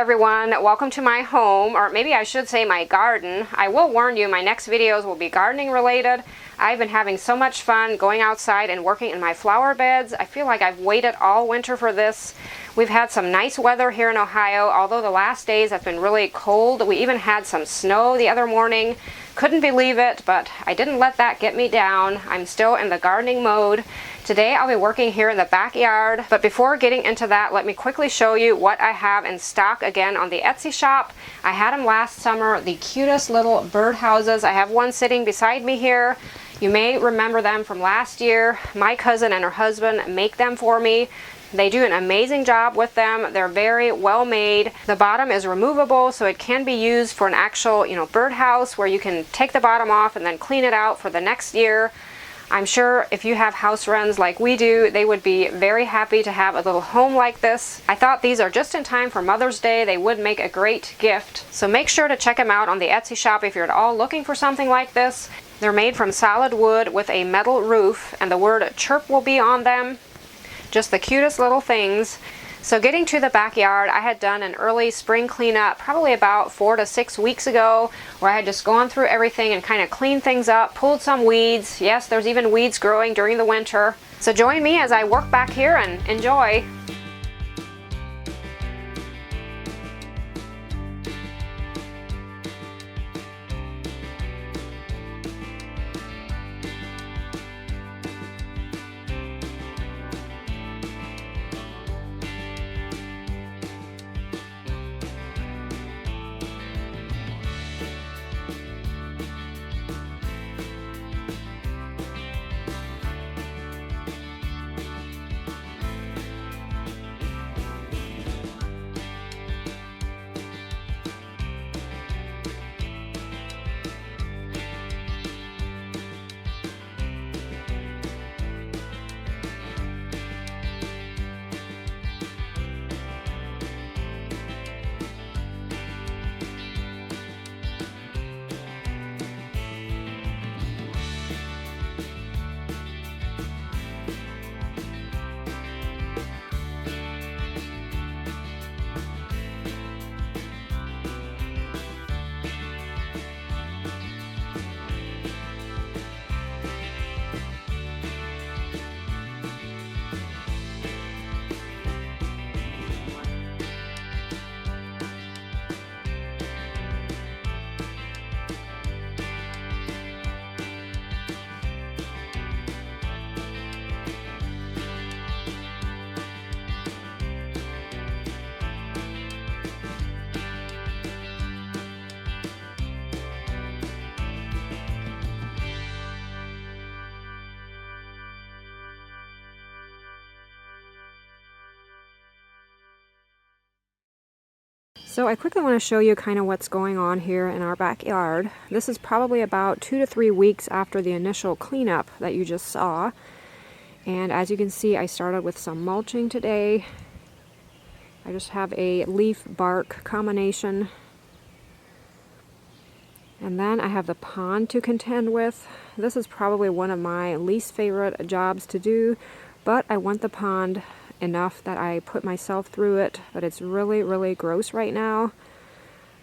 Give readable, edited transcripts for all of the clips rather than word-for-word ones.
everyone, welcome to my home, or maybe I should say my garden. I will warn you, my next videos will be gardening related. I've been having so much fun going outside and working in my flower beds. I feel like I've waited all winter for this. We've had some nice weather here in Ohio, although the last days have been really cold. We even had some snow the other morning. Couldn't believe it, but I didn't let that get me down. I'm still in the gardening mode. Today I'll be working here in the backyard, but before getting into that, let me quickly show you what I have in stock again on the Etsy shop. I had them last summer, the cutest little birdhouses. I have one sitting beside me here. You may remember them from last year. My cousin and her husband make them for me. They do an amazing job with them. They're very well made. The bottom is removable, so it can be used for an actual, birdhouse where you can take the bottom off and then clean it out for the next year. I'm sure if you have house wrens like we do, they would be very happy to have a little home like this. I thought these are just in time for Mother's Day. They would make a great gift. So make sure to check them out on the Etsy shop if you're at all looking for something like this. They're made from solid wood with a metal roof, and the word chirp will be on them. Just the cutest little things. So getting to the backyard, I had done an early spring cleanup probably about 4 to 6 weeks ago, where I had just gone through everything and kind of cleaned things up, pulled some weeds. Yes, there's even weeds growing during the winter. So join me as I work back here and enjoy. So I quickly want to show you kind of what's going on here in our backyard. This is probably about 2 to 3 weeks after the initial cleanup that you just saw. And as you can see, I started with some mulching today. I just have a leaf bark combination. And then I have the pond to contend with. This is probably one of my least favorite jobs to do, but I want the pond enough that I put myself through it, but it's really, really gross right now.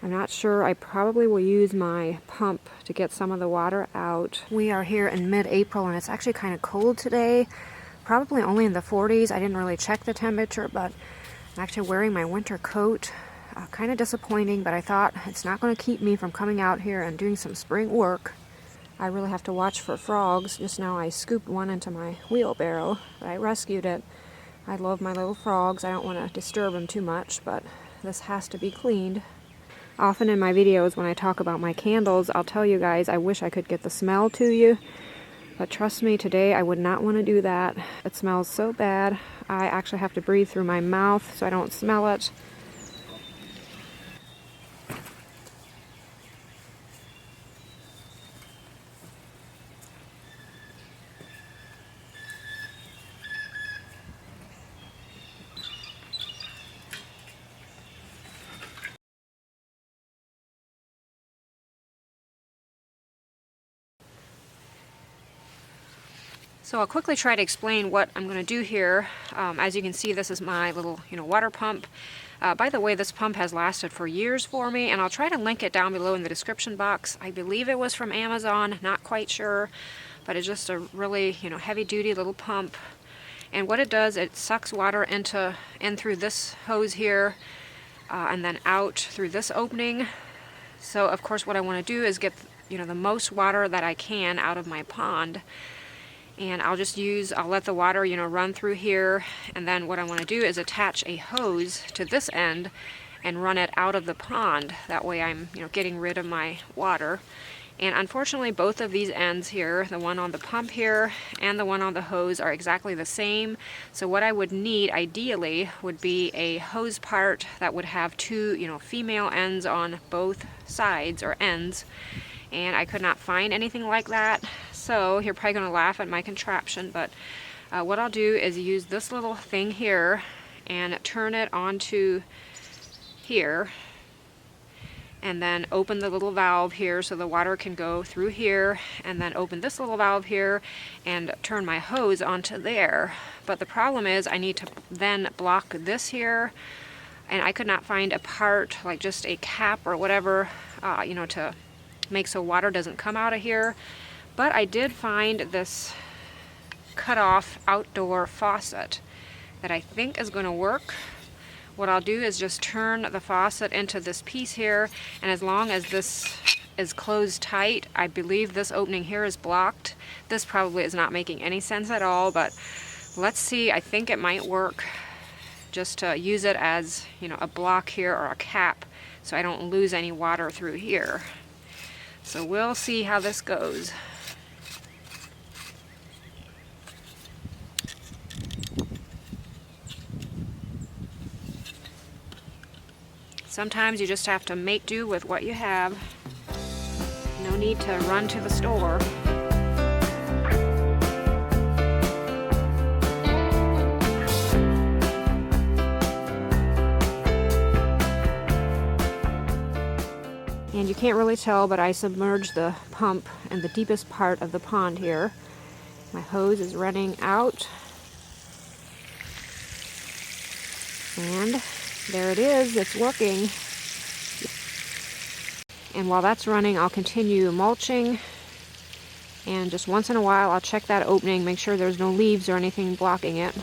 I'm not sure. I probably will use my pump to get some of the water out. We are here in mid-April and it's actually kind of cold today, probably only in the 40s. I didn't really check the temperature, but I'm actually wearing my winter coat. Kind of disappointing, but I thought it's not going to keep me from coming out here and doing some spring work. I really have to watch for frogs. Just now I scooped one into my wheelbarrow, but I rescued it. I love my little frogs. I don't want to disturb them too much, but this has to be cleaned. Often in my videos when I talk about my candles, I'll tell you guys I wish I could get the smell to you. But trust me, today I would not want to do that. It smells so bad. I actually have to breathe through my mouth so I don't smell it. So I'll quickly try to explain what I'm going to do here. As you can see, this is my little, water pump. By the way, this pump has lasted for years for me, and I'll try to link it down below in the description box. I believe it was from Amazon, not quite sure, but it's just a really, heavy-duty little pump. And what it does, it sucks water in through this hose here, and then out through this opening. So, of course, what I want to do is get, the most water that I can out of my pond. And I'll let the water, run through here. And then what I want to do is attach a hose to this end and run it out of the pond. That way I'm, getting rid of my water. And unfortunately, both of these ends here, the one on the pump here and the one on the hose, are exactly the same. So what I would need, ideally, would be a hose part that would have two, female ends on both sides or ends. And I could not find anything like that. So you're probably going to laugh at my contraption, but what I'll do is use this little thing here and turn it onto here, and then open the little valve here so the water can go through here, and then open this little valve here and turn my hose onto there. But the problem is I need to then block this here, and I could not find a part, like just a cap or whatever, to make so water doesn't come out of here. But I did find this cut-off outdoor faucet that I think is going to work. What I'll do is just turn the faucet into this piece here, and as long as this is closed tight, I believe this opening here is blocked. This probably is not making any sense at all, but let's see. I think it might work, just to use it as, a block here or a cap, so I don't lose any water through here. So we'll see how this goes. Sometimes you just have to make do with what you have. No need to run to the store. And you can't really tell, but I submerged the pump in the deepest part of the pond here. My hose is running out. And there it is, it's working. And while that's running, I'll continue mulching. And just once in a while, I'll check that opening, make sure there's no leaves or anything blocking it.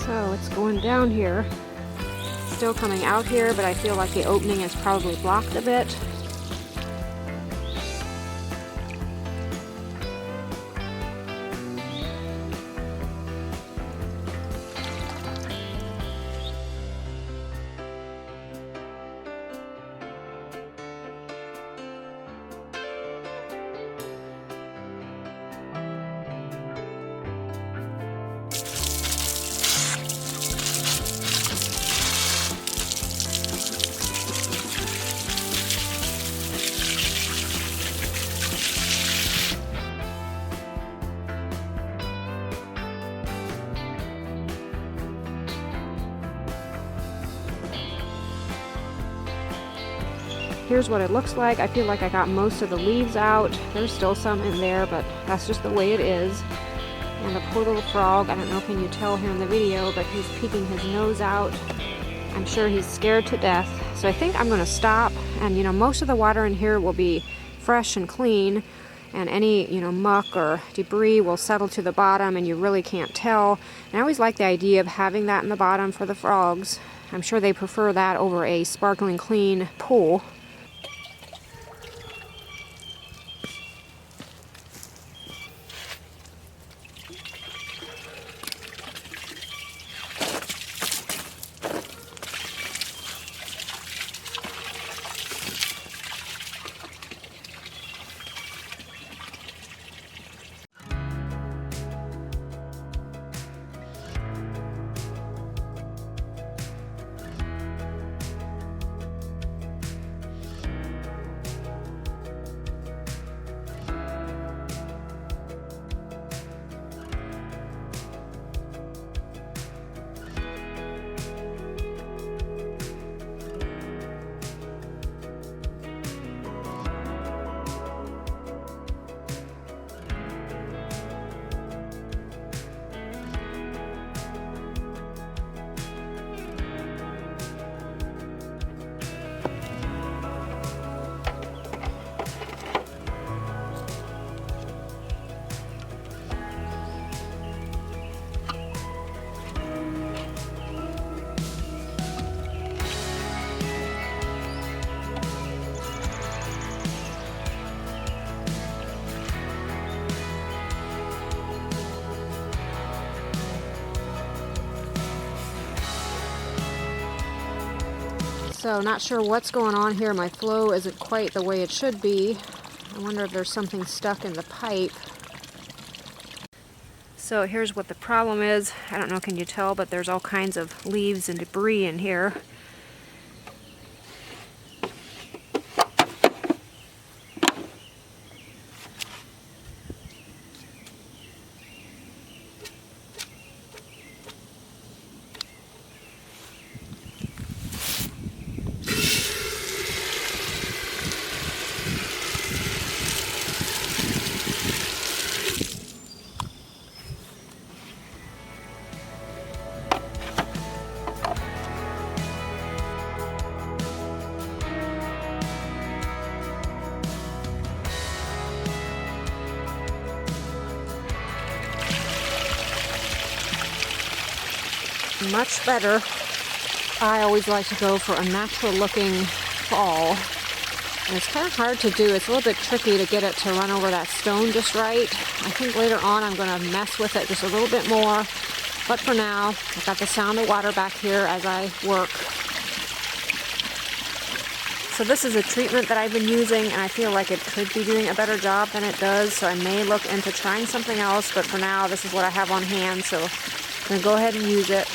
So it's going down here, still coming out here, but I feel like the opening is probably blocked a bit. Here's what it looks like. I feel like I got most of the leaves out. There's still some in there, but that's just the way it is. And the poor little frog, I don't know, can you tell here in the video, but he's peeking his nose out. I'm sure he's scared to death. So I think I'm going to stop, and most of the water in here will be fresh and clean, and any muck or debris will settle to the bottom and you really can't tell. And I always like the idea of having that in the bottom for the frogs. I'm sure they prefer that over a sparkling clean pool. So not sure what's going on here. My flow isn't quite the way it should be. I wonder if there's something stuck in the pipe. So here's what the problem is. I don't know, can you tell, but there's all kinds of leaves and debris in here. Much better. I always like to go for a natural looking fall. And it's kind of hard to do. It's a little bit tricky to get it to run over that stone just right. I think later on I'm going to mess with it just a little bit more. But for now, I've got the sound of water back here as I work. So this is a treatment that I've been using, and I feel like it could be doing a better job than it does. So I may look into trying something else. But for now, this is what I have on hand. So I'm going to go ahead and use it.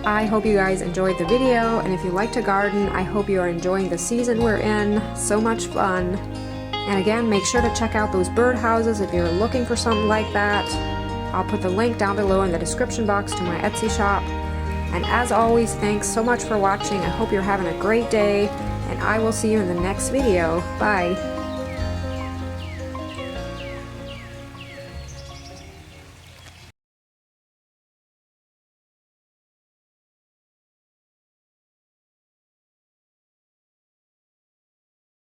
I hope you guys enjoyed the video, and if you like to garden, I hope you are enjoying the season we're in. So much fun. And again, make sure to check out those birdhouses if you're looking for something like that. I'll put the link down below in the description box to my Etsy shop. And as always, thanks so much for watching. I hope you're having a great day, and I will see you in the next video. Bye.